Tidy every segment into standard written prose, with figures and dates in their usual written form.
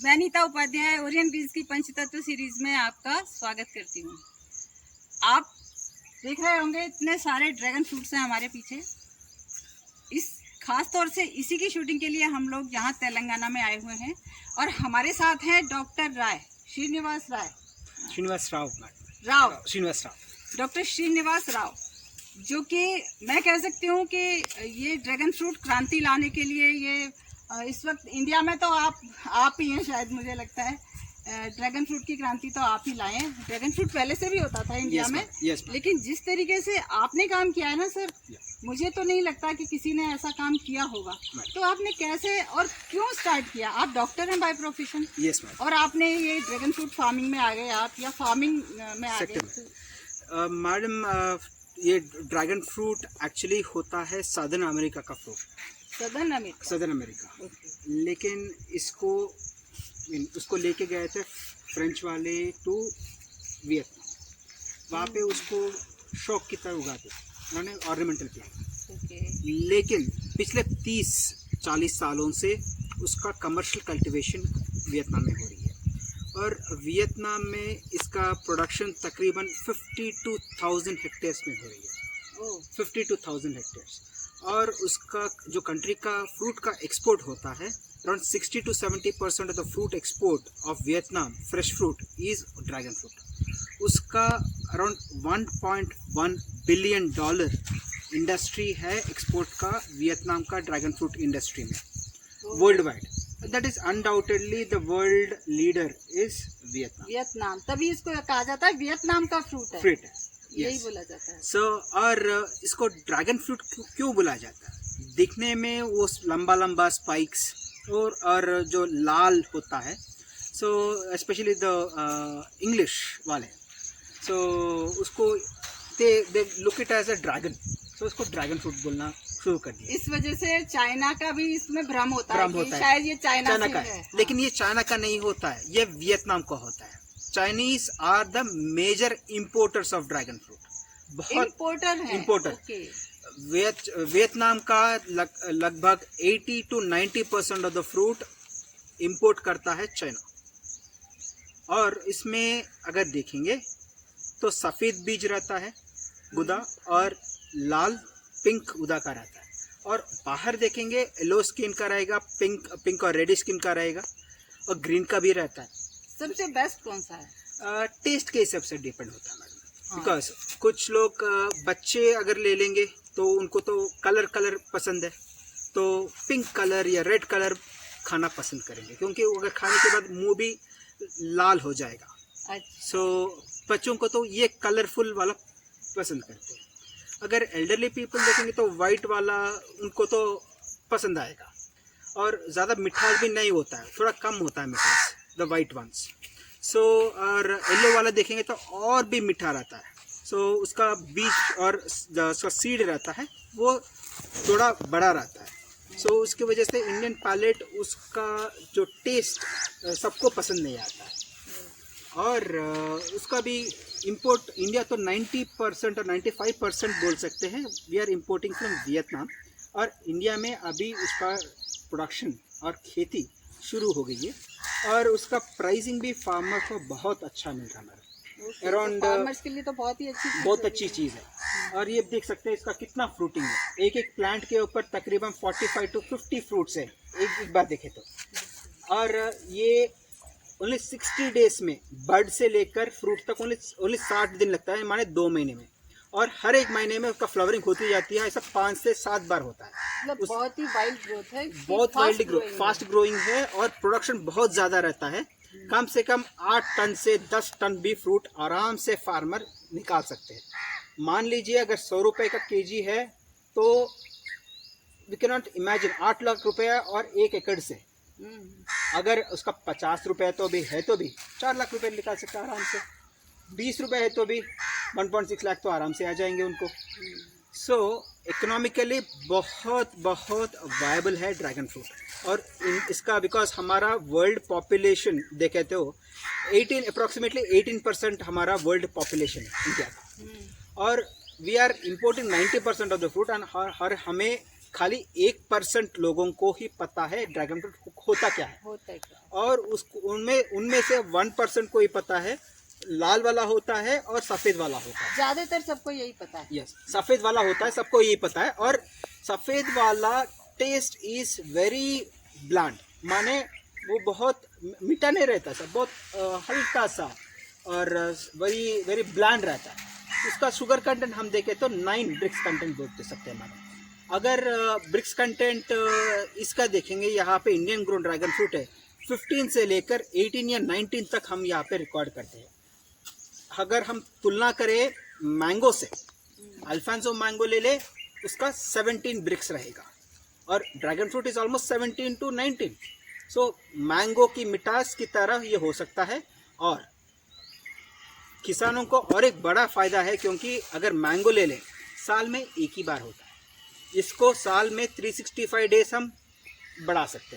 मैं नीता उपाध्याय ओरियन बीज की पंचतत्व सीरीज में आपका स्वागत करती हूँ। आप देख रहे होंगे इतने सारे ड्रैगन फ्रूट्स हैं हमारे पीछे। इस खास तौर से इसी की शूटिंग के लिए हम लोग यहाँ तेलंगाना में आए हुए हैं और हमारे साथ हैं डॉक्टर श्रीनिवास राव, जो कि मैं कह सकती हूँ कि ये ड्रैगन फ्रूट क्रांति लाने के लिए ये इस वक्त इंडिया में तो आप ही हैं, शायद मुझे लगता है ड्रैगन फ्रूट की क्रांति तो आप ही लाए हैं। ड्रैगन फ्रूट पहले से भी होता था इंडिया में, लेकिन जिस तरीके से आपने काम किया है ना सर, मुझे तो नहीं लगता कि किसी ने ऐसा काम किया होगा। तो आपने कैसे और क्यों स्टार्ट किया? आप डॉक्टर हैं बाय प्रोफेशन, और आपने ये ड्रैगन फ्रूट फार्मिंग में आ गए आप, या फार्मिंग में आ गए? मैडम, ये ड्रैगन फ्रूट एक्चुअली होता है सदर्न अमेरिका का फ्रूट, सदर्न अमेरिका। लेकिन उसको लेके गए थे फ्रेंच वाले टू वियतनाम। वहाँ पे उसको शौक की तरह उगाते, उन्होंने ऑर्नामेंटल प्लांट। लेकिन पिछले 30-40 सालों से उसका कमर्शियल कल्टीवेशन वियतनाम में हो रही है, और वियतनाम में इसका प्रोडक्शन तकरीबन 52,000 हेक्टेयर्स में हो रही है। 52,000 हेक्टेयर्स। और उसका जो कंट्री का फ्रूट का एक्सपोर्ट होता है, around 60 to 70% of the fruit export of Vietnam fresh fruit is dragon fruit. उसका अराउंड $1.1 बिलियन इंडस्ट्री है एक्सपोर्ट का, वियतनाम का ड्रैगन फ्रूट इंडस्ट्री में world wide. That is undoubtedly the world leader is Vietnam. तभी इसको कहा जाता है वियतनाम का फ्रूट है। यही बोला जाता है। और इसको ड्रैगन फ्रूट क्यों बोला जाता है? दिखने में वो लंबा लंबा स्पाइक्स और जो लाल होता है, स्पेशली द इंग्लिश वाले, उसको they look it as a dragon, उसको ड्रैगन फ्रूट बोलना शुरू कर दिया। इस वजह से चाइना का भी इसमें भ्रम होता है। शायद ये चाइना का है। लेकिन ये चाइना का नहीं होता है, ये वियतनाम का होता है। Chinese are the major importers of dragon fruit. बहुत इम्पोर्टर। वियतनाम का लगभग 80 to 90% of the fruit import करता है चाइना। और इसमें अगर देखेंगे तो सफ़ेद बीज रहता है गुदा, और लाल पिंक गुदा का रहता है। और बाहर देखेंगे येलो स्किन का रहेगा, पिंक और रेड स्किन का रहेगा, और ग्रीन का भी रहता है। सबसे बेस्ट कौन सा है? टेस्ट के हिसाब से डिपेंड होता है मैडम। बिकॉज कुछ लोग बच्चे अगर ले लेंगे तो उनको तो कलर पसंद है, तो पिंक कलर या रेड कलर खाना पसंद करेंगे, क्योंकि अगर खाने के बाद मुंह भी लाल हो जाएगा। बच्चों को तो ये कलरफुल वाला पसंद करते हैं। अगर एल्डरली पीपल देखेंगे तो वाइट वाला उनको तो पसंद आएगा, और ज़्यादा मिठास भी नहीं होता है, थोड़ा कम होता है मिठास, द वाइट वंस। और येलो वाला देखेंगे तो और भी मीठा रहता है। उसका बीज और उसका सीड रहता है वो थोड़ा बड़ा रहता है। उसकी वजह से इंडियन पैलेट उसका जो टेस्ट सबको पसंद नहीं आता है। और उसका भी इंपोर्ट इंडिया तो 90% और 95% बोल सकते हैं we are importing from Vietnam. और इंडिया में अभी उसका प्रोडक्शन और खेती शुरू हो गई है, और उसका प्राइसिंग भी फार्मर को बहुत अच्छा मिल रहा है। अराउंड फार्मर्स के लिए तो बहुत अच्छी चीज़ है। और ये देख सकते हैं इसका कितना फ्रूटिंग है। एक प्लांट के ऊपर तकरीबन 45 to 50 फ्रूट्स है एक बार देखे तो। और ये ओनली 60 डेज में बर्ड से लेकर फ्रूट तक ओनली 60 दिन लगता है, माने 2 महीने में। और हर एक महीने में उसका फ्लावरिंग होती जाती है। ऐसा 5 से 7 बार होता है। मतलब बहुत ही वाइल्ड ग्रोथ है, बहुत फास्ट ग्रोइंग है, और प्रोडक्शन बहुत ज़्यादा रहता है। कम से कम 8 टन से 10 टन भी फ्रूट आराम से फार्मर निकाल सकते हैं। मान लीजिए अगर 100 रुपये का केजी है तो we can not imagine 8 lakh रुपया, और 1 एकड़ से अगर उसका 50 रुपये तो भी है, तो भी 4 लाख रुपये निकाल सकता है आराम से। 20 रुपये है तो भी 1.6 लाख तो आराम से आ जाएंगे उनको। इकोनॉमिकली बहुत वायबल है ड्रैगन फ्रूट। और इसका बिकॉज हमारा वर्ल्ड पॉपुलेशन देखे तो अप्रॉक्सीमेटली 18% हमारा वर्ल्ड पॉपुलेशन है इंडिया का, और we are importing 90% of the fruit. और हमें खाली 1% लोगों को ही पता है ड्रैगन फ्रूट होता क्या है। और उसको उनमें से 1% को ही पता है लाल वाला होता है और सफ़ेद वाला होता है। ज्यादातर सबको यही पता है। यस, सफ़ेद वाला होता है, सबको यही पता है। और सफ़ेद वाला टेस्ट इज़ वेरी ब्लैंड, माने वो बहुत मीठा नहीं रहता सर, बहुत हल्का सा और वेरी वेरी ब्लैंड रहता है। उसका शुगर कंटेंट हम देखें तो 9 ब्रिक्स कंटेंट बोल सकते हैं मैडम। अगर ब्रिक्स कंटेंट इसका देखेंगे, यहाँ पे इंडियन ग्रोन ड्रैगन फ्रूट है 15 से लेकर 18 या 19 तक हम यहाँ पे रिकॉर्ड करते हैं। अगर हम तुलना करें मैंगो से, अल्फांसो मैंगो ले ले, उसका 17 ब्रिक्स रहेगा और dragon fruit is almost 17 to 19। So mango की मिठास की तरह ये हो सकता है। और किसानों को और एक बड़ा फ़ायदा है, क्योंकि अगर मैंगो ले लें साल में एक ही बार होता है, इसको साल में 365 डेज हम बढ़ा सकते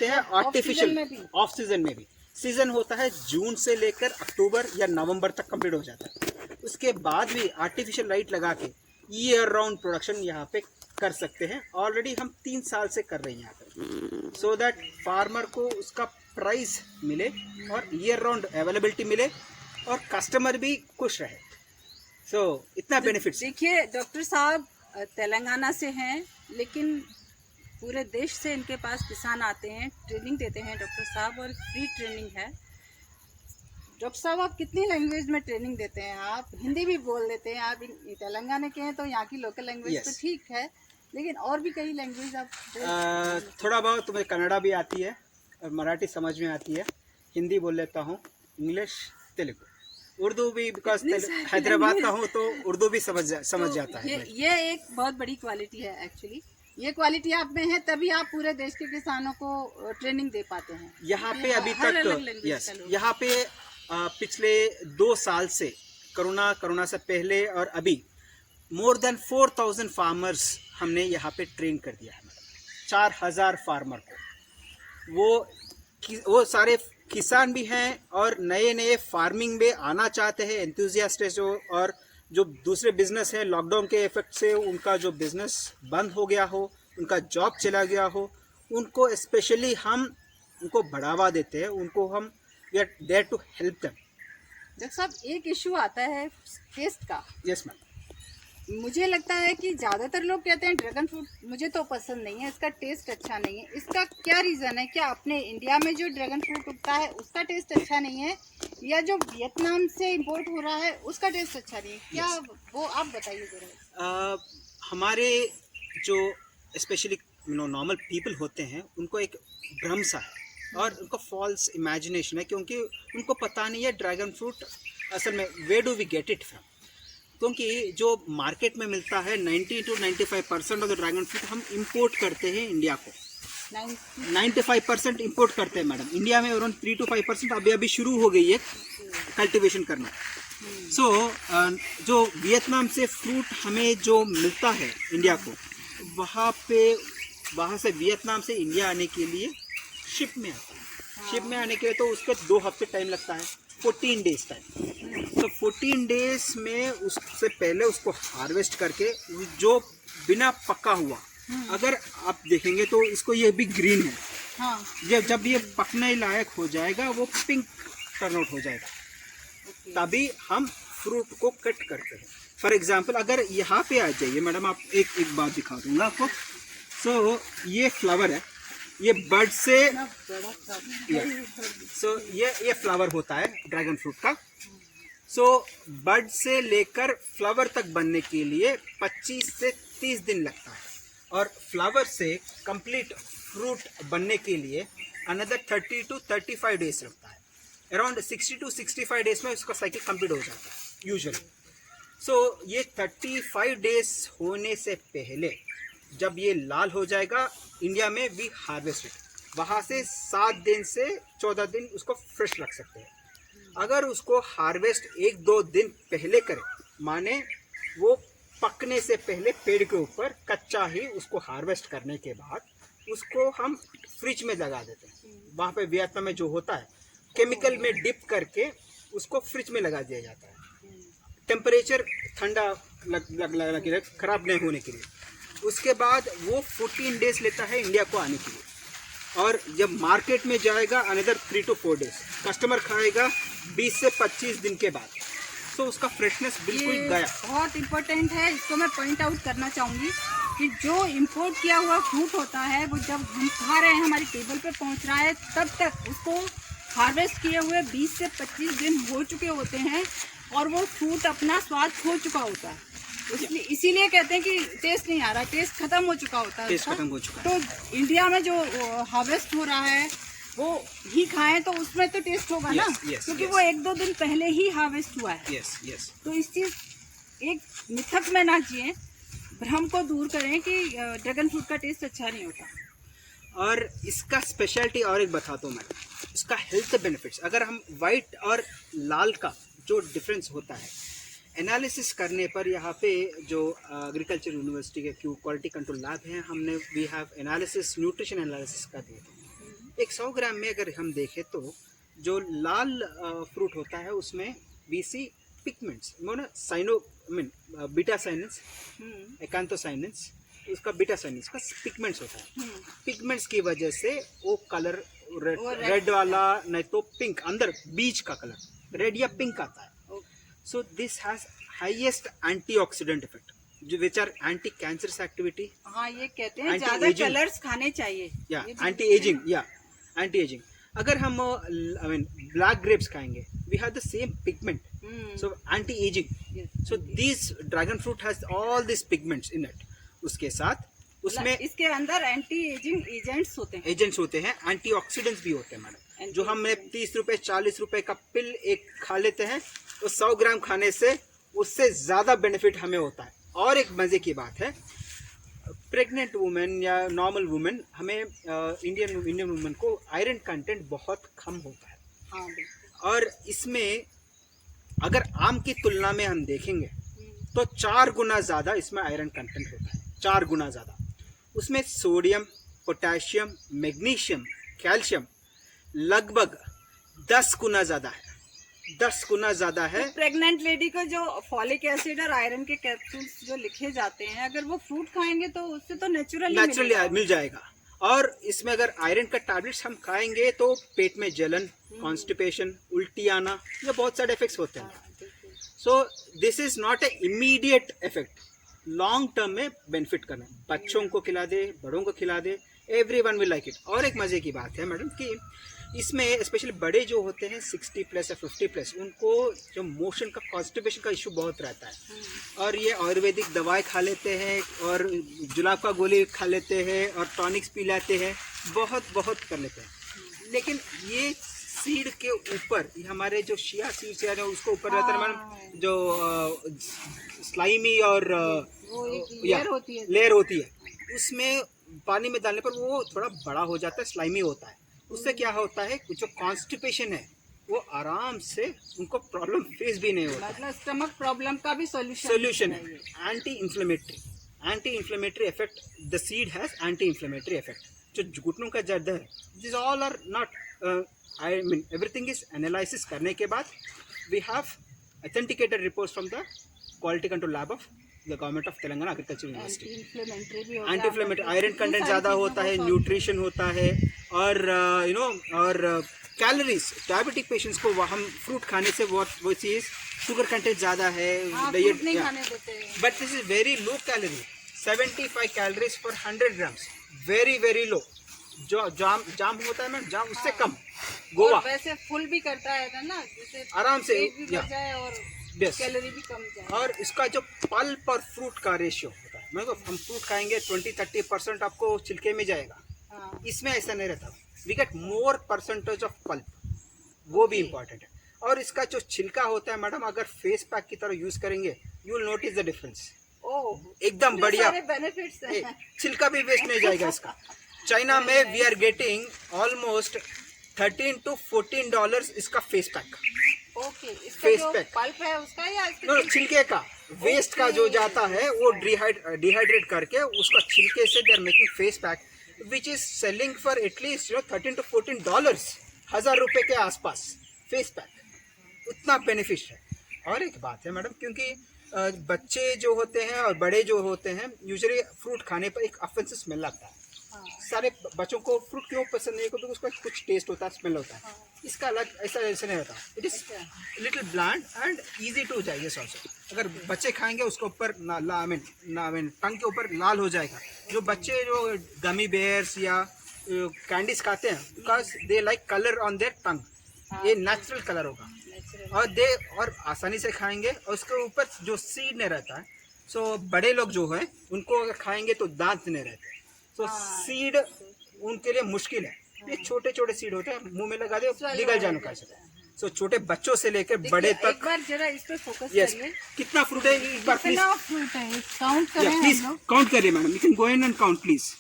हैं आर्टिफिशियल ऑफ सीजन में भी। सीजन होता है जून से लेकर अक्टूबर या नवंबर तक कंप्लीट हो जाता है। उसके बाद भी आर्टिफिशियल लाइट लगा के ईयर राउंड प्रोडक्शन यहाँ पे कर सकते हैं। ऑलरेडी हम 3 साल से कर रहे हैं यहाँ पे, सो दैट फार्मर को उसका प्राइस मिले और ईयर राउंड अवेलेबिलिटी मिले और कस्टमर भी खुश रहे। सो इतना बेनिफिट्स। देखिए डॉक्टर साहब तेलंगाना से हैं, लेकिन पूरे देश से इनके पास किसान आते हैं, ट्रेनिंग देते हैं डॉक्टर साहब, और फ्री ट्रेनिंग है। डॉक्टर साहब आप कितनी लैंग्वेज में ट्रेनिंग देते हैं? आप हिंदी भी बोल देते हैं, आप तेलंगाना के हैं तो यहाँ की लोकल लैंग्वेज तो ठीक है, लेकिन और भी कई लैंग्वेज आप थोड़ा बहुत तुम्हें कन्नड़ा भी आती है और मराठी समझ में आती है, हिंदी बोल लेता हूँ, इंग्लिश, तेलुगु, उर्दू भी, बिकॉज हैदराबाद का हूँ तो उर्दू भी समझ जाता है। ये एक बहुत बड़ी क्वालिटी है एक्चुअली। ये क्वालिटी आप में है, तभी आप पूरे देश के किसानों को ट्रेनिंग दे पाते हैं। यहाँ पे अभी तक यहाँ पे पिछले 2 साल से कोरोना से पहले और अभी मोर देन 4000 फार्मर्स हमने यहाँ पे ट्रेन कर दिया है। 4000 फार्मर को, वो सारे किसान भी हैं और नए फार्मिंग में आना चाहते हैं, एंथुजियास्ट है जो, और जो दूसरे बिजनेस हैं लॉकडाउन के इफेक्ट से उनका जो बिजनेस बंद हो गया हो, उनका जॉब चला गया हो, उनको स्पेशली हम उनको बढ़ावा देते हैं, उनको हम we are there to help them. Doctor साहब एक इशू आता है टेस्ट का। Yes ma'am. मुझे लगता है कि ज़्यादातर लोग कहते हैं ड्रैगन फ्रूट मुझे तो पसंद नहीं है, इसका टेस्ट अच्छा नहीं है। इसका क्या रीज़न है? क्या अपने इंडिया में जो ड्रैगन फ्रूट उगता है उसका टेस्ट अच्छा नहीं है, या जो वियतनाम से इंपोर्ट हो रहा है उसका टेस्ट अच्छा नहीं है? क्या वो आप बताइए ज़रा। हमारे जो स्पेशली नॉर्मल पीपल होते हैं उनको एक भ्रम सा है और उनको फॉल्स इमेजिनेशन है, क्योंकि उनको पता नहीं है ड्रैगन फ्रूट असल में where do we get it from. क्योंकि जो मार्केट में मिलता है 90 to 95% of the dragon fruit हम इंपोर्ट करते हैं इंडिया को। 95% इंपोर्ट करते हैं मैडम। इंडिया में अराउंड 3 to 5% अभी शुरू हो गई है कल्टीवेशन करना। सो जो वियतनाम से फ्रूट हमें जो मिलता है इंडिया को, वहाँ से वियतनाम से इंडिया आने के लिए शिप में आता है। शिप में आने के लिए तो उसके 2 हफ्ते टाइम लगता है, 14 डेज टाइम। तो 14 डेज में उससे पहले उसको हार्वेस्ट करके जो बिना पका हुआ, अगर आप देखेंगे तो इसको ये भी ग्रीन है। हाँ। जब ये पकने लायक हो जाएगा वो पिंक टर्न आउट हो जाएगा, तभी हम फ्रूट को कट करते हैं। फॉर एग्जाम्पल अगर यहाँ पे आ जाइए मैडम, आप एक बात दिखा दूंगा आपको। सो ये फ्लावर है, ये बर्ड से ये फ्लावर होता है ड्रैगन फ्रूट का। सो बर्ड से लेकर फ्लावर तक बनने के लिए 25 से 30 दिन लगता है, और फ्लावर से कंप्लीट फ्रूट बनने के लिए अनदर 30 to 35 डेज लगता है। अराउंड 60 to 65 डेज में उसका साइकिल कंप्लीट हो जाता है यूजुअली। सो ये 35 डेज होने से पहले जब ये लाल हो जाएगा, इंडिया में वी हार्वेस्ट इट। वहाँ से 7 दिन से 14 दिन उसको फ्रेश रख सकते हैं। अगर उसको हार्वेस्ट 1-2 दिन पहले करें, माने वो पकने से पहले पेड़ के ऊपर कच्चा ही उसको हार्वेस्ट करने के बाद उसको हम फ्रिज में लगा देते हैं। वहाँ पे वियतनाम में जो होता है केमिकल में डिप करके उसको फ्रिज में लगा दिया जाता है, टेम्परेचर ठंडा लगा के खराब नहीं होने के लिए। उसके बाद वो 14 डेज लेता है इंडिया को आने के लिए। और जब मार्केट में जाएगा अनदर 3 to 4 days, कस्टमर खाएगा 20 से 25 दिन के बाद, तो उसका फ्रेशनेस बिल्कुल ये गया। बहुत इम्पोर्टेंट है, इसको मैं पॉइंट आउट करना चाहूँगी कि जो इम्पोर्ट किया हुआ फ्रूट होता है वो जब हम खा रहे हैं, हमारी टेबल पे पहुँच रहा है, तब तक उसको हार्वेस्ट किए हुए 20 से 25 दिन हो चुके होते हैं और वो फ्रूट अपना स्वाद खो चुका होता है। इसीलिए कहते हैं कि टेस्ट नहीं आ रहा, टेस्ट खत्म हो चुका होता है, टेस्ट खत्म हो चुका है। तो इंडिया में जो हार्वेस्ट हो रहा है वो ही खाएं तो उसमें तो टेस्ट होगा ना, क्योंकि वो 1-2 दिन पहले ही हार्वेस्ट हुआ है। यस। तो इस चीज एक मिथक में ना जिए, भ्रम को दूर करें कि ड्रैगन फ्रूट का टेस्ट अच्छा नहीं होता। और इसका स्पेशलिटी और एक बताता हूँ मैं, इसका हेल्थ बेनिफिट्स। अगर हम वाइट और लाल का जो डिफरेंस होता है एनालिसिस करने पर, यहाँ पे जो एग्रीकल्चर यूनिवर्सिटी के क्वालिटी कंट्रोल लैब है, हमने we have analysis, nutrition analysis कर दिए थे। एक 100 ग्राम में अगर हम देखें तो जो लाल फ्रूट होता है उसमें वी सी पिगमेंट्स, बीटा साइनेंस, एकांथोसाइनेंस, उसका बीटा साइनेंस का पिगमेंट्स होता है। पिगमेंट्स की वजह से वो कलर रेड वाला, नहीं तो पिंक, अंदर बीज का कलर रेड या पिंक आता है। So this has highest antioxidant effect, जो which are anti cancerous activity। हाँ, ये कहते हैं ज्यादा कलर्स खाने चाहिए। या एंटी एजिंग, एंटी एजिंग। अगर हम ब्लैक ग्रेप्स खाएंगे, we have the same pigment, so anti aging। So these dragon fruit has all these pigments in it। उसके साथ उसमें इसके अंदर एंटी एजिंग एजेंट्स होते हैं, एंटीऑक्सीडेंट्स भी होते हैं मैडम। जो हम 30 रुपए 40 रुपए का पिल एक खा लेते हैं, तो 100 ग्राम खाने से उससे ज़्यादा बेनिफिट हमें होता है। और एक मज़े की बात है, प्रेग्नेंट वुमेन या नॉर्मल वुमेन, हमें इंडियन वुमेन को आयरन कंटेंट बहुत कम होता है। हाँ, और इसमें अगर आम की तुलना में हम देखेंगे तो 4 गुना ज़्यादा इसमें आयरन कंटेंट होता है, 4 गुना ज़्यादा। उसमें सोडियम, पोटेशियम, मैग्नीशियम, कैल्शियम लगभग 10 गुना ज़्यादा है, 10 गुना ज़्यादा है। तो प्रेग्नेंट लेडी को जो फॉलिक एसिड और आयरन के कैप्सूल्स जो लिखे जाते हैं, अगर वो फ्रूट खाएंगे तो उससे तो नेचुरली मिल जाएगा। और इसमें अगर आयरन का टैबलेट्स हम खाएंगे तो पेट में जलन, कॉन्स्टिपेशन, उल्टी आना, ये बहुत सारे इफेक्ट्स होते हैं। So this is not a immediate effect, long term में बेनिफिट करना है। बच्चों को खिला दे, बड़ों को खिला दे, एवरीवन विल लाइक इट। और एक मज़े की बात है मैडम कि इसमें स्पेशली बड़े जो होते हैं 60+ या 50+, उनको जो मोशन का, कॉन्स्टिपेशन का इशू बहुत रहता है। और ये आयुर्वेदिक दवाई खा लेते हैं और जुलाब का गोली खा लेते हैं और टॉनिक्स पी लेते हैं, बहुत कर लेते हैं। लेकिन ये सीड के ऊपर, हमारे जो शिया सीड्स है उसको ऊपर रहता है मैडम, जो स्लाइमी और लेयर होती है, उसमें पानी में डालने पर वो थोड़ा बड़ा हो जाता है, स्लाइमी होता है। उससे क्या होता है, जो कॉन्स्टिपेशन है वो आराम से उनको प्रॉब्लम फेस भी नहीं होता। मतलब स्टमक प्रॉब्लम का भी सोल्यूशन है। Anti inflammatory effect, the seed has anti inflammatory effect. जो घुटनों का दर्द है, this all are not, I mean everything is analysis करने के बाद we have authenticated reports from the quality control lab of the government of Telangana agriculture university. Anti inflammatory, iron content ज़्यादा होता है, न्यूट्रिशन होता है, और और कैलोरीज, डायबिटिक पेशेंट्स को हम फ्रूट खाने से वो चीज़, शुगर कंटेंट ज़्यादा है, डाइट नहीं खाने देते, but this is very low calorie, 75 calories पर 100 ग्राम्स, वेरी लो। जो जाम होता है मैम, जाम उससे कम। गोवा वैसे फुल भी करता है ना, जैसे आराम से पेट भी भर जाए और कैलोरी भी कम जाए। और इसका जो पल्प और फ्रूट का रेशियो होता है, मतलब हम फ्रूट खाएंगे 20-30% आपको छिलके में जाएगा। इसमें ऐसा नहीं रहता, we get more percentage of pulp, वो भी इम्पोर्टेंट है। और इसका जो छिलका होता है मैडम, अगर फेस पैक की तरह यूज करेंगे, you will notice the difference. एकदम बढ़िया बेनिफिट्स हैं। छिलका भी वेस्ट नहीं जाएगा इसका। चाइना में we are getting almost $13 to $14 इसका face pack. Face pack pulp है उसका या छिलके का, वेस्ट का जो जाता है वो डिहाइड्रेट करके उसका छिलके से they are making face pack, which is selling for at least $13 to $14, 1000 रुपये के आसपास फेस पैक, उतना बेनिफिट है। और एक बात है मैडम, क्योंकि बच्चे जो होते हैं और बड़े जो होते हैं, यूजुअली फ्रूट खाने पर एक ऑफेंसिव स्मेल आता है, सारे बच्चों को फ्रूट क्यों पसंद नहीं है, क्योंकि उसका कुछ टेस्ट होता है, स्मेल होता है। इसका अलग ऐसा नहीं होता। It is little bland and easy to digest also. अगर बच्चे खाएंगे उसके ऊपर टंग के ऊपर लाल हो जाएगा। जो बच्चे जो गमी बेयर्स या कैंडीज खाते हैं, because they like colour on their tongue, ये नेचुरल कलर होगा और आसानी से खाएंगे। और उसके ऊपर जो सीड नहीं रहता है, सो बड़े लोग जो है उनको अगर खाएंगे तो दांत नहीं रहते, तो सीड उनके लिए मुश्किल है। ये छोटे छोटे सीड होते हैं, मुंह में लगा दे निकल जाने का। सो छोटे बच्चों से लेकर बड़े तक। एक बार जरा इस पे फोकस यस, करिए। कितना फ्रूट है एक बार प्लीज कितना फ्रूट है काउंट करें हम प्लीज लोग। काउंट करिए madam, you can go in and count please.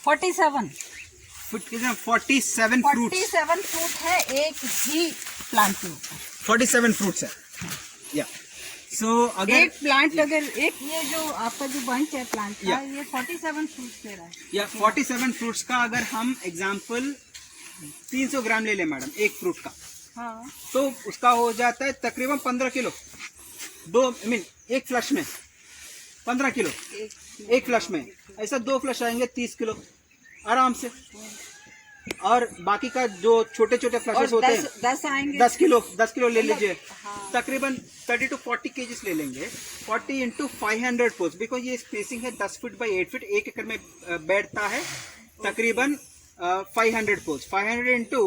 Forty seven 47 fruits, 47 fruit है एक ही प्लांट के ऊपर। 47 फ्रूट्स है या। सो अगर एक प्लांट अगर एक ये जो आपका जो बंच है प्लांट का, Yeah. ये 47 फ्रूट्स दे रहा है। या 47 फ्रूट्स का अगर हम एग्जाम्पल 300 ग्राम ले लें मैडम एक फ्रूट का, हाँ तो उसका हो जाता है तकरीबन 15 किलो। एक फ्लश में 15 किलो, एक फ्लश में ऐसा 2 फ्लश आएंगे 30 किलो आराम से। और बाकी का जो छोटे छोटे फ्लशेस होते हैं 10 आएंगे 10 किलो ले लीजिए। तकरीबन 30 to 40 केजीज ले लेंगे। 40 into 500 पोस्ट, बिकॉज ये स्पेसिंग है 10 फीट बाई 8 फीट, 1 एकड़ में बैठता है तकरीबन 500 पोस्ट। 500 into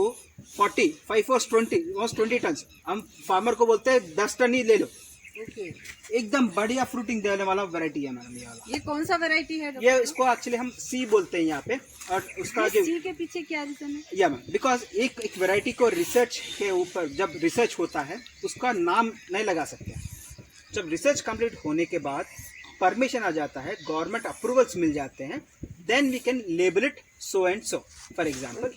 40, 5 4 20 ton. हम फार्मर को बोलते हैं 10 टन ही ले लो। ओके। एकदम बढ़िया फ्रूटिंग देने वाला वैरायटी है मैडम ये वाला। ये कौन सा वैरायटी है? ये इसको एक्चुअली हम सी बोलते हैं यहाँ पे। और उसका जो सी के पीछे क्या रीजन है? या मैम, बिकॉज एक वैरायटी को रिसर्च के ऊपर जब रिसर्च होता है उसका नाम नहीं लगा सकते। जब रिसर्च कंप्लीट होने के बाद परमिशन आ जाता है, गवर्नमेंट अप्रूवल्स मिल जाते हैं, then we can label it so and so. For example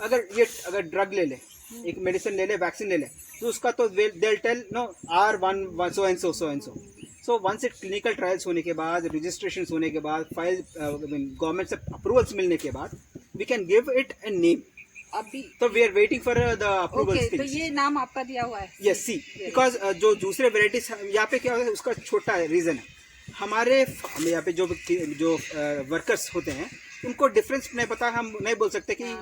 अगर ड्रग ले ले, एक मेडिसिन ले ले, वैक्सीन ले ले, तो उसका तो they'll tell no R1 so and so so and so. So once it clinical trials होने के बाद, रजिस्ट्रेशन होने के बाद, फाइल गवर्नमेंट से अप्रूवल्स मिलने के बाद, we can give it a name. अभी तो we are waiting for the approval. Okay, तो ये नाम आपका दिया हुआ है? Yes, C. बिकॉज जो दूसरे वेराइटीज यहाँ पे क्या होता है, उसका छोटा रीजन है। हमारे यहाँ पे जो वर्कर्स होते हैं उनको डिफरेंस नहीं पता। हम नहीं बोल सकते कि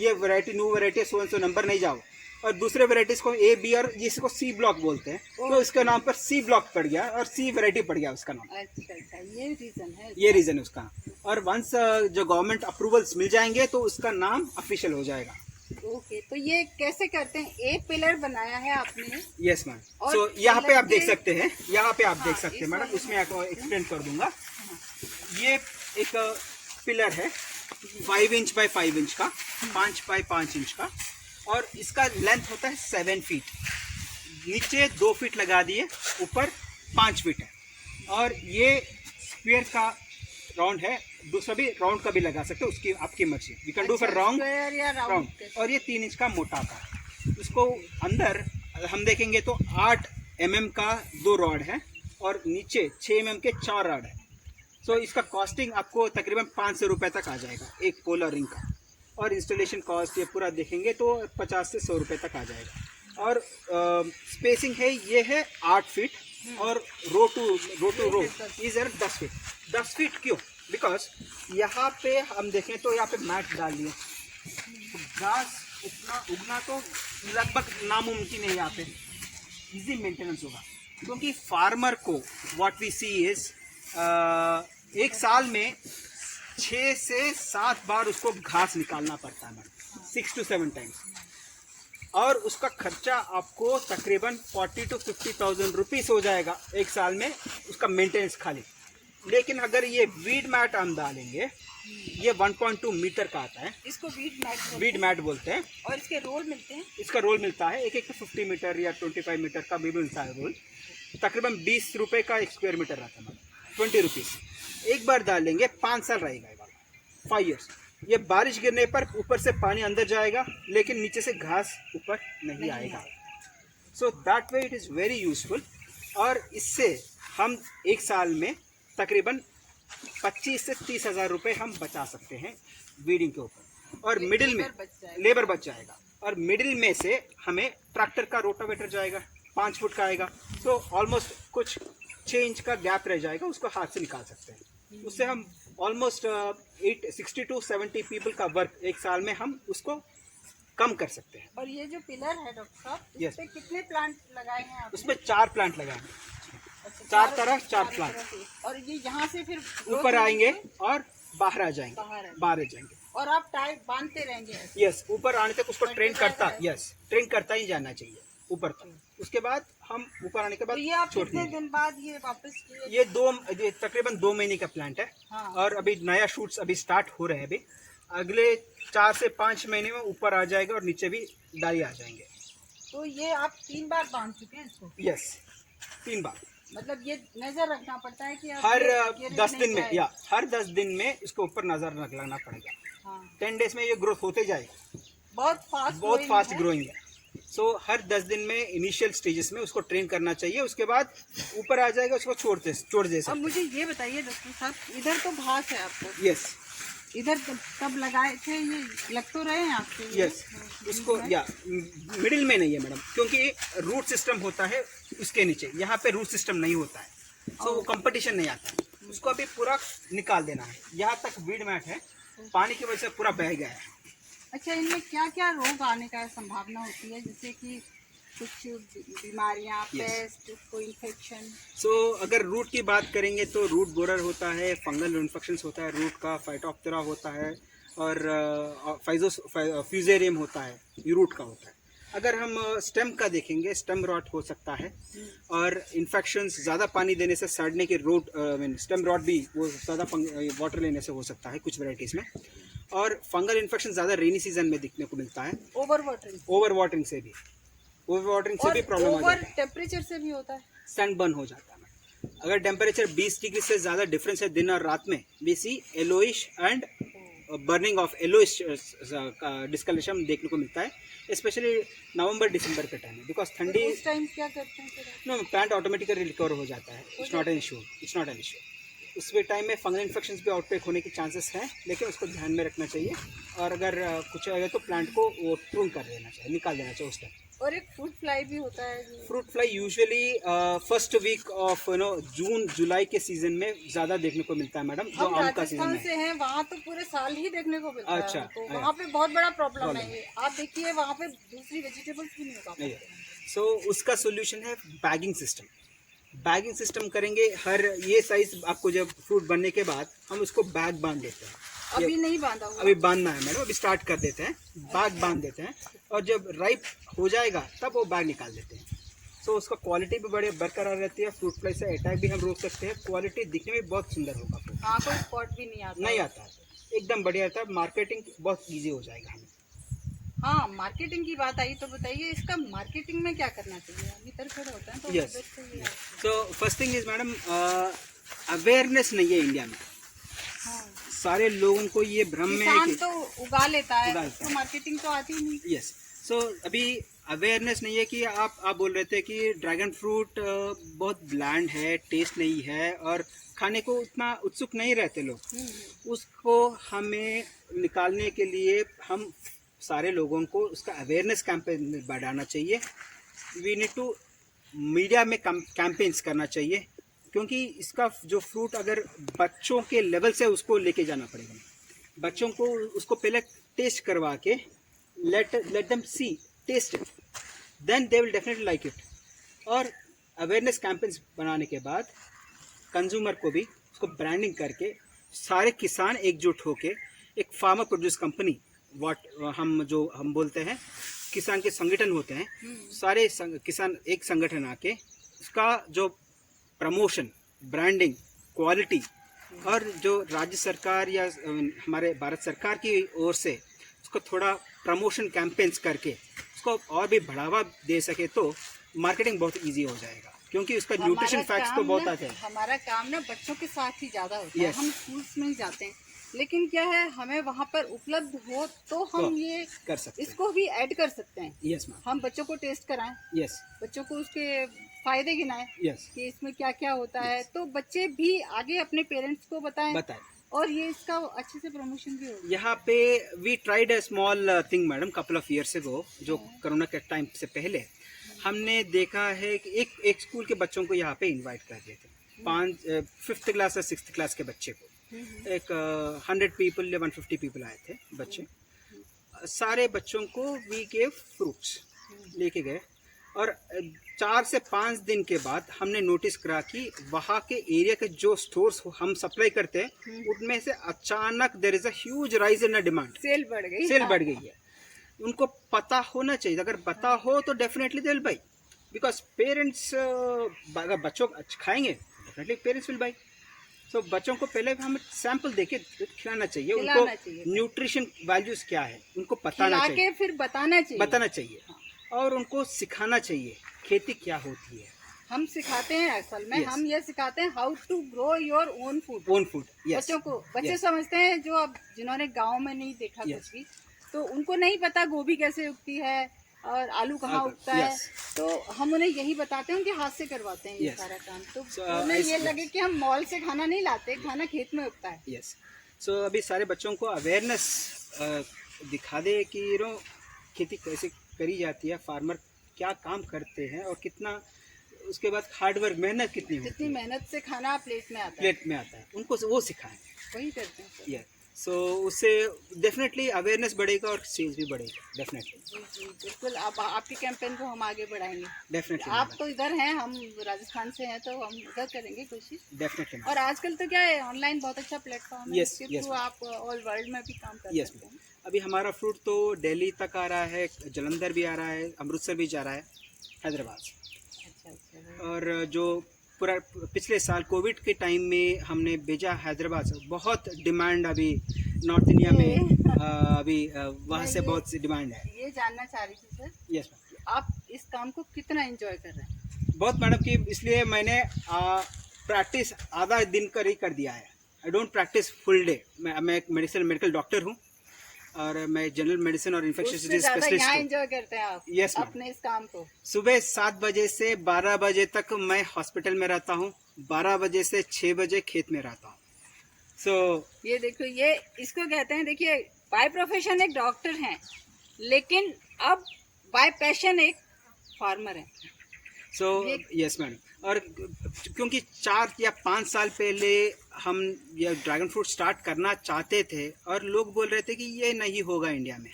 ये variety new variety so and so number नहीं जाओ। और दूसरे वेराइटीज को ए बी और जिसको सी ब्लॉक बोलते हैं, तो इसके नाम पर सी ब्लॉक पड़ गया और सी वैरायटी पड़ गया उसका नाम। अच्छा, ये रीजन है। ये रीजन है उसका। और वंस जो गवर्नमेंट अप्रूवल्स मिल जाएंगे तो उसका नाम ऑफिशियल हो जाएगा। ओके, तो ये कैसे करते हैं? एक पिलर बनाया है आपने? Yes ma'am. सो यहाँ पे आप देख सकते हैं, यहाँ पे आप देख सकते हैं मैडम, उसमें आपको एक्सप्लेन कर दूंगा। ये एक पिलर है 5 इंच बाय 5 इंच का, 5 बाय 5 इंच का, और इसका लेंथ होता है 7 फीट। नीचे 2 फीट लगा दिए, ऊपर 5 फीट है। और ये स्क्वायर का राउंड है, दूसरा भी राउंड का भी लगा सकते हो, उसकी आपकी मर्जी। We can do four round. और ये 3 इंच का मोटा था। उसको अंदर हम देखेंगे तो 8 mm का 2 रॉड है और नीचे 6 mm के 4 रॉड है। सो इसका कॉस्टिंग आपको तकरीबन 500 रुपये तक आ जाएगा एक पोल और रिंग का। और इंस्टॉलेशन कॉस्ट ये पूरा देखेंगे तो 50 से 100 रुपये तक आ जाएगा। और स्पेसिंग है, ये है 8 फीट और row to row is 10 feet. 10 feet क्यों? बिकॉज यहाँ पे हम देखें तो यहाँ पे मैट डाल दिए, तो घास उगना तो लगभग नामुमकिन है। यहाँ पे इजी मेंटेनेंस होगा, क्योंकि फार्मर को व्हाट वी सी इज एक साल में 6 से 7 बार उसको घास निकालना पड़ता है, 6 to 7 टाइम्स। और उसका खर्चा आपको तकरीबन 40 to 50,000 रुपीज़ हो जाएगा एक साल में, उसका मेंटेनेंस खाली। लेकिन अगर ये वीड मैट हम डालेंगे, ये 1.2 मीटर का आता है, इसको वीड मैट बोलते हैं। और इसके रोल मिलते हैं? इसका रोल मिलता है, एक 50 मीटर या 25 मीटर का भी मिलता है रोल। तकरीबन 20 रुपये का एक स्क्वायर मीटर रहता है, 20 रुपीज़। एक बार डालेंगे 5 साल रहेगा ये वाला, 5 ईयर्स। ये बारिश गिरने पर ऊपर से पानी अंदर जाएगा, लेकिन नीचे से घास ऊपर नहीं आएगा। So that way it is very useful. और इससे हम एक साल में तकरीबन 25 से 30 हज़ार रुपये हम बचा सकते हैं वीडिंग के ऊपर। और मिडिल में लेबर बच जाएगा, और मिडिल में से हमें ट्रैक्टर का रोटावेटर जाएगा, 5 फुट का आएगा, तो ऑलमोस्ट कुछ 6 इंच का गैप रह जाएगा, उसको हाथ से निकाल सकते हैं। उससे हम ऑलमोस्ट 60 to 70 पीपल का वर्क एक साल में हम उसको कम कर सकते हैं। और ये जो पिलर है डॉक्टर साहब, Yes. इस पे कितने प्लांट लगाए हैं आपने? उसमें 4 प्लांट लगाए हैं, अच्छा, 4 प्लांट तरह से। और ये यहाँ से फिर ऊपर आएंगे और बाहर आ जाएंगे, बाहर आ जाएंगे। और आप टाइप बांधते रहेंगे ऐसे? यस, ऊपर आने तक उसको ट्रेन करता ही जाना चाहिए ऊपर तक। उसके बाद हम ऊपर आने के बाद तो ये आप छोड़ कितने देंगे। दिन बाद ये वापस ये तकरीबन 2 महीने का प्लांट है। हाँ। और अभी नया शूट्स अभी स्टार्ट हो रहे हैं। अभी अगले 4 से 5 महीने में ऊपर आ जाएगा और नीचे भी डाली आ जाएंगे। तो ये आप 3 बार बांध चुके हैं इसको? यस, 3 बार। मतलब ये नजर रखना पड़ता है कि आप हर ये 10 नहीं दिन में, जाए। या हर 10 दिन में इसको ऊपर नजर लगाना पड़ेगा। हाँ। 10 डेज में ये ग्रोथ होते जाएगा, बहुत फास्ट ग्रोइंग है। सो हर 10 दिन में इनिशियल स्टेजेस में उसको ट्रेन करना चाहिए। उसके बाद ऊपर आ जाएगा, उसको छोड़ दे अब सकते। मुझे ये बताइए डॉक्टर साहब, इधर तो घास है आपको, यस इधर कब लगाए थे? ये लग तो रहे हैं आपके? यस, उसको या मिडिल में नहीं है मैडम, क्योंकि रूट सिस्टम होता है उसके नीचे, यहाँ पे रूट सिस्टम नहीं होता है, तो वो कंपटीशन नहीं आता है। उसको अभी पूरा निकाल देना है। यहाँ तक वीड मैट है, पानी की वजह से पूरा बह गया है। अच्छा, इनमें क्या क्या रोग आने का संभावना होती है, जैसे कि कुछ बीमारियां, पेस्ट, कोई इन्फेक्शन? सो अगर रूट की बात करेंगे तो रूट बोरर होता है, फंगल इन्फेक्शंस होता है रूट का, फाइटोप्टेरा होता है, और फ्यूजेरियम होता है, ये रूट का होता है। अगर हम स्टेम का देखेंगे, स्टेम रॉट हो सकता है, और इन्फेक्शंस ज़्यादा पानी देने से सड़ने के स्टेम रॉट भी वो ज़्यादा वाटर लेने से हो सकता है कुछ वैराइटीज़ में। और फंगल इन्फेक्शन ज़्यादा रेनी सीजन में दिखने को मिलता है। ओवर वाटरिंग से भी प्रॉब्लम आ ओवर जाता है। टेम्परेचर से भी होता है, सनबर्न हो जाता है। अगर टेम्परेचर 20 डिग्री से ज़्यादा डिफरेंस है दिन और रात में, we see yellowish and burning of yellowish discolouration देखने को मिलता है, स्पेशली नवंबर दिसंबर के टाइम में, बिकॉज ठंडी। उस टाइम क्या करते हैं फिर? नो, प्लांट ऑटोमेटिकली रिकवर हो जाता है। It's not an issue. उस टाइम में फंगल इन्फेक्शंस भी आउटब्रेक होने के चांसेस हैं, लेकिन उसको ध्यान में रखना चाहिए। और अगर कुछ है तो प्लांट को वो प्रून कर देना चाहिए, निकाल देना चाहिए उस टाइम। और एक फ्रूट फ्लाई भी होता है। Fruit fly usually first week of June July के सीजन में ज़्यादा देखने को मिलता है मैडम, जो आम का सीजन राजस्थान से हैं, वहाँ तो पूरे साल ही देखने को मिलता अच्छा, है, तो वहाँ पे बहुत बड़ा प्रॉब्लम है ये। आप देखिए वहाँ पे दूसरी वेजिटेबल्स भी नहीं उगा पाते हैं। सो उसका सोल्यूशन है बैगिंग सिस्टम। बैगिंग सिस्टम करेंगे, हर ये साइज आपको जब फ्रूट बनने के बाद हम उसको बैग बांध देते हैं। अभी नहीं बांधा हुआ? अभी बांधना है मैडम, अभी स्टार्ट कर देते हैं, बैग बांध देते हैं, और जब राइप हो जाएगा तब वो बैग निकाल देते हैं। सो उसका क्वालिटी भी बड़े बरकरार रहती है। फ्रूट फ्लाई से अटैक भी हम रोक सकते हैं। क्वालिटी दिखने में बहुत सुंदर होगा, कोई स्पॉट भी नहीं आता एकदम बढ़िया रहता है। मार्केटिंग बहुत ईजी हो जाएगा हमें। हाँ, मार्केटिंग की बात आई तो बताइए, इसका मार्केटिंग में क्या करना चाहिए? अभी तरह होता है तो yes, so first thing is madam, awareness नहीं है इंडिया में। हाँ। सारे लोगों को ये भ्रम में है कि तो उगा लेता है, तो मार्केटिंग तो आती ही नहीं। यस, सो अभी अवेयरनेस नहीं है कि आप बोल रहे थे कि ड्रैगन फ्रूट बहुत ब्लैंड है, टेस्ट नहीं है, और खाने को उतना उत्सुक नहीं रहते लोग। उसको हमें निकालने के लिए हम सारे लोगों को उसका अवेयरनेस कैंपेन बढ़ाना चाहिए। वी नीड टू मीडिया में कैंपेन्स करना चाहिए, क्योंकि इसका जो फ्रूट अगर बच्चों के लेवल से उसको लेके जाना पड़ेगा। बच्चों को उसको पहले टेस्ट करवा के let them see, taste it, then they will definitely like it। और अवेयरनेस कैंपेन्स बनाने के बाद कंज्यूमर को भी उसको ब्रांडिंग करके सारे किसान एकजुट होके एक फार्मर प्रोड्यूस कंपनी, हम बोलते हैं किसान के संगठन होते हैं, सारे किसान एक संगठन आके उसका जो प्रमोशन, ब्रांडिंग क्वालिटी और जो राज्य सरकार या हमारे भारत सरकार की ओर से उसको थोड़ा प्रमोशन कैंपेन्स करके उसको और भी बढ़ावा दे सके तो मार्केटिंग बहुत इजी हो जाएगा, क्योंकि उसका न्यूट्रिशन फैक्ट्स तो बहुत आते हैं। हमारा काम ना बच्चों के साथ ही ज़्यादा होता है। Yes. हम स्कूल्स में ही जाते हैं, लेकिन क्या है, हमें वहाँ पर उपलब्ध हो तो हम तो ये कर सकते हैं। इसको भी ऐड कर सकते हैं। यस मैम, हम बच्चों को टेस्ट कराएं, यस बच्चों को उसके फायदे गिनाएं यस कि इसमें क्या क्या होता है, तो बच्चे भी आगे अपने पेरेंट्स को बताएं और ये इसका अच्छे से प्रमोशन भी होगा। यहाँ पे we tried a small thing madam couple of years ago, जो कोरोना के टाइम से पहले हमने देखा है कि एक स्कूल के बच्चों को यहाँ पे इनवाइट कर दिए थे, 5th क्लास और 6th क्लास के बच्चे को, एक 100 पीपल या 150 पीपल आए थे बच्चे। सारे बच्चों को वी गेव फ्रूट्स लेके गए और 4 से 5 दिन के बाद हमने नोटिस करा कि वहाँ के एरिया के जो स्टोर्स हम सप्लाई करते हैं उनमें से अचानक there is a huge rise in demand, sale बढ़ गई है। उनको पता होना चाहिए, अगर पता हो तो definitely they will by, because parents अगर बच्चों खाएंगे डेफिनेटली पेरेंट्स विल बाई। सो बच्चों को पहले हम सैंपल देके खिलाना चाहिए, उनको न्यूट्रिशन वैल्यूज क्या है उनको बताना चाहिए, फिर बताना चाहिए और उनको सिखाना चाहिए खेती क्या होती है। हम सिखाते हैं असल में, हम ये सिखाते हैं how to grow your own food. बच्चों को, बच्चे समझते हैं जो अब जिन्होंने गांव में नहीं देखा कुछ भी, तो उनको नहीं पता गोभी कैसे उगती है और आलू कहाँ उगता है, तो हम उन्हें यही बताते हैं, उनके हाथ से करवाते हैं ये सारा काम। तो उन्हें ये लगे कि हम मॉल से खाना नहीं लाते, खाना खेत में उगता है। सो अभी सारे बच्चों को अवेयरनेस दिखा दे कि खेती कैसे करी जाती है, फार्मर क्या काम करते हैं और कितना उसके बाद हार्डवर्क मेहनत कितनी मेहनत से खाना प्लेट में आता है, उनको वो सिखाएं, वही करते हैं। सो उससे डेफिनेटली अवेयरनेस बढ़ेगा और सेल्स भी बढ़ेगा डेफिनेटली। जी बिल्कुल, अब आपके कैंपेन को हम आगे बढ़ाएंगे डेफिनेटली। आप तो इधर हैं, हम राजस्थान से हैं, तो हम उधर करेंगे कोशिश डेफिनेटली। और आजकल तो क्या है, ऑनलाइन बहुत अच्छा प्लेटफॉर्म है, इसके थ्रू आप ऑल वर्ल्ड में भी काम कर सकते हैं। अभी हमारा फ्रूट तो दिल्ली तक आ रहा है, जलंधर भी आ रहा है, अमृतसर भी जा रहा है, हैदराबाद। अच्छा। और जो पूरा पिछले साल कोविड के टाइम में हमने भेजा हैदराबाद से, बहुत डिमांड अभी नॉर्थ इंडिया में अभी वहाँ से बहुत सी डिमांड है। ये जानना चाह रही थी सर, यस मैम, आप इस काम को कितना एंजॉय कर रहे हैं? बहुत मैडम, की इसलिए मैंने प्रैक्टिस आधा दिन कर दिया है। I don't practice full day. मैं एक मेडिकल डॉक्टर हूँ और मैं जनरल मेडिसिन और इन्फेक्शियस डिजीज स्पेशलिस्ट हूँ। एंजॉय करते हैं आप यस अपने इस काम को? सुबह 7 बजे से 12 बजे तक मैं हॉस्पिटल में रहता हूँ, 12 बजे से 6 बजे खेत में रहता हूँ। ये देखो, ये इसको कहते हैं, देखिए बाय प्रोफेशन एक डॉक्टर हैं, लेकिन अब बाय पैशन एक फार्मर है। यस मैडम, और क्योंकि 4 या 5 साल पहले हम ये ड्रैगन फ्रूट स्टार्ट करना चाहते थे और लोग बोल रहे थे कि ये नहीं होगा इंडिया में,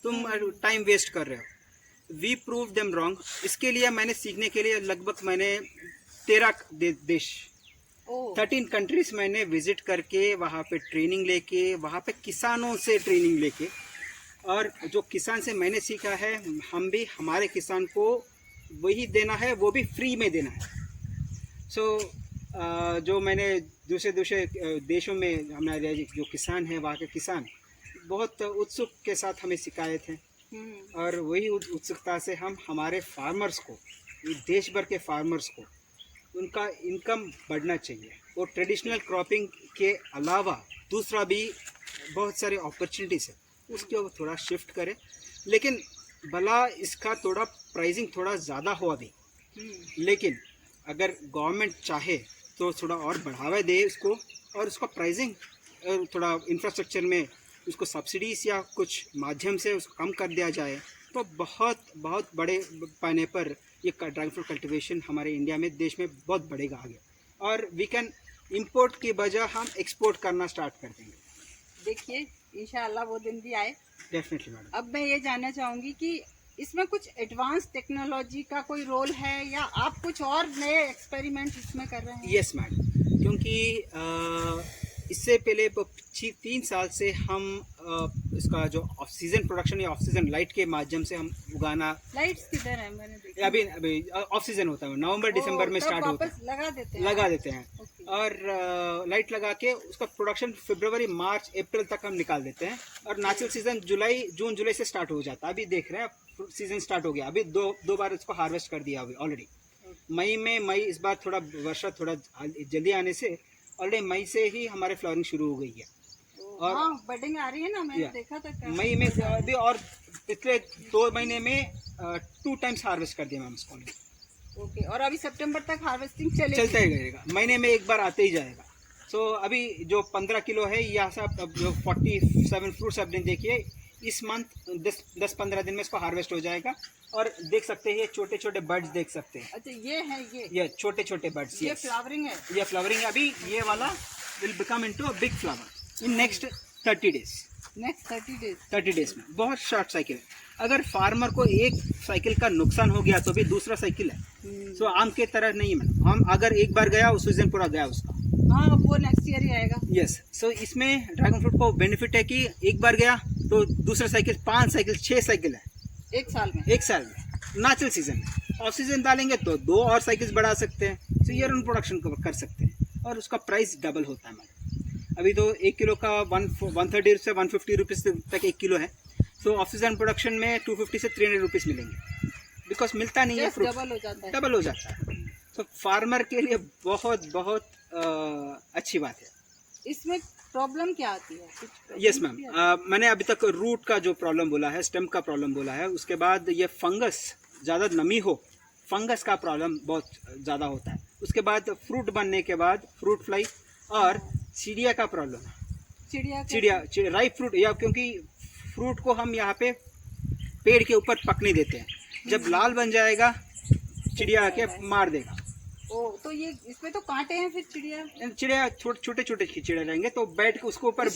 तुम टाइम वेस्ट कर रहे हो। We prove them wrong. इसके लिए मैंने सीखने के लिए लगभग मैंने 13 देश 13 कंट्रीज मैंने विजिट करके वहाँ पे ट्रेनिंग लेके, वहाँ पे किसानों से ट्रेनिंग लेके, और जो किसान से मैंने सीखा है हम भी हमारे किसान को वही देना है, वो भी फ्री में देना है। जो मैंने दूसरे देशों में हमारे जो किसान हैं वहाँ के किसान बहुत उत्सुक के साथ हमें सिखाए थे, और वही उत्सुकता से हम हमारे फार्मर्स को, देश भर के फार्मर्स को, उनका इनकम बढ़ना चाहिए और ट्रेडिशनल क्रॉपिंग के अलावा दूसरा भी बहुत सारे अपॉर्चुनिटीज़ है, उसके थोड़ा शिफ्ट करें। लेकिन भला इसका थोड़ा प्राइसिंग थोड़ा ज़्यादा हो अभी, लेकिन अगर गवर्नमेंट चाहे तो थोड़ा और बढ़ावा दे इसको, और उसका प्राइसिंग थोड़ा इंफ्रास्ट्रक्चर में उसको सब्सिडीज़ या कुछ माध्यम से उसको कम कर दिया जाए, तो बहुत बहुत बड़े पैने पर ये ड्रैगन फ्रूट कल्टीवेशन हमारे इंडिया में, देश में बहुत बढ़ेगा आगे, और वी कैन इम्पोर्ट की बजाय हम एक्सपोर्ट करना स्टार्ट कर देंगे। देखिए इंशाल्लाह वो दिन भी आए। Definitely madam. अब मैं ये जानना चाहूँगी कि इसमें कुछ एडवांस टेक्नोलॉजी का कोई रोल है या आप कुछ और नए एक्सपेरिमेंट इसमें कर रहे हैं? यस मैडम, क्योंकि इससे पहले 3 साल से हम इसका जो ऑफ सीजन प्रोडक्शन या ऑफ सीजन लाइट के माध्यम से हम उगाना, लाइट्स किधर है? मैंने देखा अभी ऑफ सीजन होता है, नवंबर दिसंबर में तब स्टार्ट होता वापस लगा देते है, हैं। लगा देते हैं। ओके। और लाइट लगा के उसका प्रोडक्शन फरवरी मार्च अप्रैल तक हम निकाल देते हैं। और नेचुरल सीजन जून जुलाई से स्टार्ट हो जाता है। अभी देख रहे हैं सीजन स्टार्ट हो गया, अभी दो बार इसको हार्वेस्ट कर दिया अभी ऑलरेडी। मई इस बार थोड़ा वर्षा थोड़ा जल्दी आने से ऑलरेडी मई से ही हमारे फ्लावरिंग शुरू हो गई है। और हाँ, बडिंग आ रही है ना, मैंने देखा था। मई में अभी और पिछले 2 महीने में 2 टाइम्स हार्वेस्ट कर दिया मैम इसको। ओके। और अभी सितंबर तक हार्वेस्टिंग चलेगी? चलता ही रहेगा, महीने में एक बार आते ही जाएगा। सो अभी जो 15 किलो है यहाँ से अब जो 47 फ्रूट्स आपने देखिए, इस मंथ 10-15 दिन में इसको हार्वेस्ट हो जाएगा। और देख सकते हैं ये छोटे छोटे बर्ड्स देख सकते हैं। अच्छा, ये है ये छोटे छोटे बर्ड्स, ये फ्लावरिंग है। ये फ्लावरिंग। अभी ये वाला will become into a big flower in next 30 days. Next 30 days में। बहुत शॉर्ट साइकिल है। अगर फार्मर को एक साइकिल का नुकसान हो गया तो भी दूसरा साइकिल है। सो आम के तरह नहीं है, हम अगर एक बार गया उस सीजन पूरा गया उसका। हाँ, वो नेक्स्ट ईयर ही आएगा। यस। सो इसमें ड्रैगन फ्रूट को बेनिफिट है कि एक बार गया तो दूसरा साइकिल, 5 साइकिल 6 साइकिल है एक साल में। नेचुरल सीजन में। ऑफ सीजन डालेंगे तो 2 और साइकिल्स बढ़ा सकते हैं। सो ईयर ऑन प्रोडक्शन कर सकते हैं और उसका प्राइस डबल होता है मैडम। अभी तो 1 किलो का 130 से 150 रुपीज़ तक 1 किलो है। सो ऑफ सीजन प्रोडक्शन में 250 से 300 रुपीज़ मिलेंगे, बिकॉज मिलता नहीं है फ्रूट, डबल हो जाता है। तो फार्मर के लिए बहुत बहुत अच्छी बात है। इसमें प्रॉब्लम क्या आती है? यस मैम, मैंने अभी तक रूट का जो प्रॉब्लम बोला है, स्टेम का प्रॉब्लम बोला है, उसके बाद ये फंगस, ज़्यादा नमी हो, फंगस का प्रॉब्लम बहुत ज़्यादा होता है। उसके बाद फ्रूट बनने के बाद फ्रूट फ्लाई और चिड़िया का प्रॉब्लम है। चिड़िया राइप फ्रूट, या क्योंकि फ्रूट को हम यहाँ पे पेड़ के ऊपर पकने देते हैं, जब लाल बन जाएगा चिड़िया आके मार देगा। ओ, तो ये इसमें तो कांटे हैं, फिर चिड़िया छोटे छोटे चिड़िया रहेंगे तो बैठ के उसको ऊपर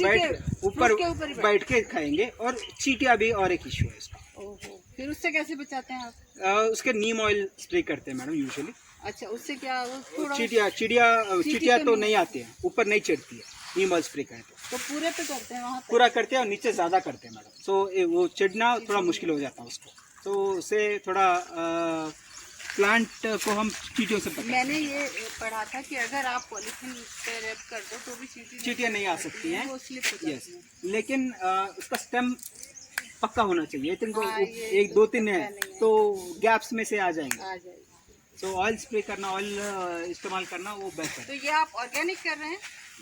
ऊपर बैठ के खाएंगे। और चींटिया भी और एक इश्यू है इसका। ओहो, फिर उससे कैसे बचाते हैं आप? उसके नीम ऑयल स्प्रे करते हैं मैडम यूजुअली। अच्छा, उससे क्या वो थोड़ा चिड़िया तो नहीं आती है, ऊपर नहीं चढ़ती है, नीम ऑयल स्प्रे करते हैं। तो पूरे पे करते हैं, वहाँ पूरा करते हैं और नीचे ज़्यादा करते हैं मैडम। सो वो चढ़ना थोड़ा मुश्किल हो जाता है उसको, तो उससे थोड़ा प्लांट को हम चींटियों से पकड़ते हैं। मैंने ये पढ़ा था कि अगर आप पॉलीथीन पे रैप कर दो तो भी चींटियाँ नहीं आ सकती हैं, वो स्लिप हो जाती हैं। लेकिन उसका स्टेम पक्का होना चाहिए। हाँ, 1 2 3 है तो गैप्स में से आ जाएंगे। तो ऑयल स्प्रे करना, ऑयल इस्तेमाल करना वो बेस्ट है। तो ये आप ऑर्गेनिक कर रहे हैं?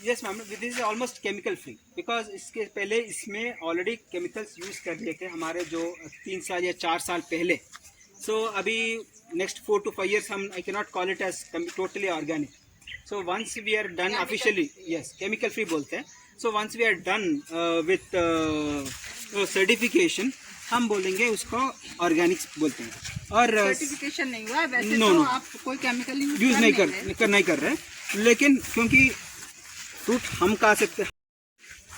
Yes ma'am, this is almost chemical free, because इसके पहले इसमें ऑलरेडी केमिकल्स यूज कर लिए थे हमारे जो 3 साल या 4 साल पहले। सो अभी नेक्स्ट 4 to 5 years हम I can not call it as totally organic. So once we are done officially, yes chemical free बोलते हैं। So once we are done with certification, हम बोलेंगे उसको ऑर्गेनिक्स बोलते हैं। और सर्टिफिकेशन नहीं हुआ है वैसे, no, तो no, आप कोई केमिकल यूज नहीं कर रहे, लेकिन क्योंकि फ्रूट हम खा सकते हैं,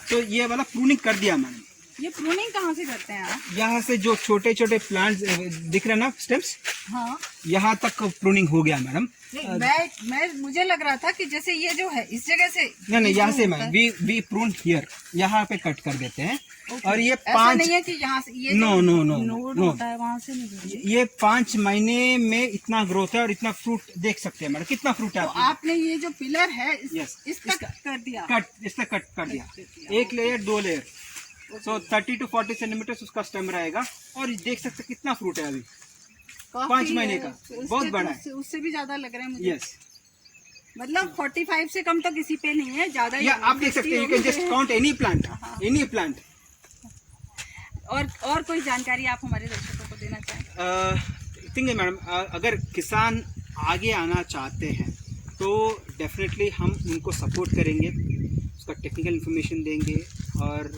तो ये वाला प्रूनिंग कर दिया मैंने। ये प्रूनिंग कहाँ से करते हैं आप? यहाँ से जो छोटे छोटे प्लांट्स दिख रहे हैं ना, स्टेम्स, हाँ, यहाँ तक प्रूनिंग हो गया मैडम। मैं मुझे लग रहा था कि जैसे ये जो है इस जगह से, नहीं यहाँ से मैम वी प्रून हियर, यहाँ पे कट कर देते हैं। और ये 5 नहीं है कि यहाँ से ये नो होता है वहाँ से नहीं, ये 5 महीने में इतना ग्रोथ है और इतना फ्रूट देख सकते हैं मैडम, कितना फ्रूट है। तो आपने ये जो पिलर है इसका कर दिया, इससे कट कर दिया, 1 layer 2 layer. So 30 to 40 centimetre उसका स्टेम रहेगा और देख सकते हैं कितना फ्रूट है अभी 5 महीने का, बहुत बड़ा है। उससे भी ज्यादा लग रहा है मुझे। यस, मतलब 45 से कम तो किसी पे नहीं है, ज्यादा। या आप देख सकते हैं, you can just count any plant, any plant. और कोई जानकारी आप हमारे दर्शकों को देना चाहें? थिंक है मैडम, अगर किसान आगे आना चाहते हैं तो डेफिनेटली हम उनको सपोर्ट करेंगे, उसका टेक्निकल इन्फॉर्मेशन देंगे और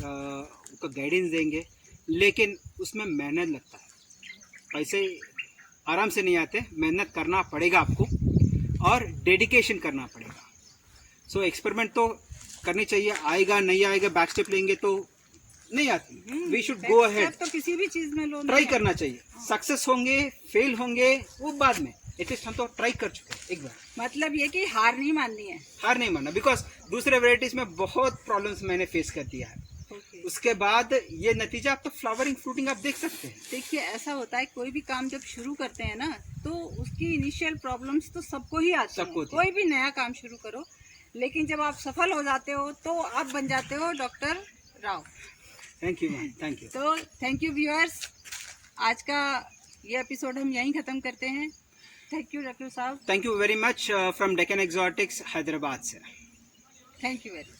उसका गाइडेंस देंगे, लेकिन उसमें मेहनत लगता है, पैसे आराम से नहीं आते, मेहनत करना पड़ेगा आपको और डेडिकेशन करना पड़ेगा। सो एक्सपेरिमेंट तो करनी चाहिए, आएगा नहीं आएगा बैक स्टेप लेंगे तो नहीं आती। वी शुड गो अहेड, तो किसी भी चीज में ट्राई करना चाहिए। सक्सेस होंगे फेल होंगे वो बाद में, एटलीस्ट हम तो ट्राई कर चुके हैं एक बार। मतलब ये कि हार नहीं माननी है। हार नहीं मानना, बिकॉज दूसरे वेराइटीज में बहुत प्रॉब्लम्स मैंने फेस कर दिया है। ओके। उसके बाद ये नतीजा आप तो फ्लावरिंग फ्रूटिंग आप देख सकते हैं। देखिए ऐसा होता है, कोई भी काम जब शुरू करते हैं ना तो उसकी इनिशियल प्रॉब्लम्स तो सबको ही आती हैं। सबको होती है। कोई भी नया काम शुरू करो, लेकिन जब आप सफल हो जाते हो तो आप बन जाते हो doctor Rao. Thank you ma'am, thank you. तो थैंक यू व्यूअर्स, आज का ये एपिसोड हम यहीं ख़त्म करते हैं। थैंक यू डॉक्टर साहब। Thank you very much from Deccan Exotics Hyderabad से। Thank you very much.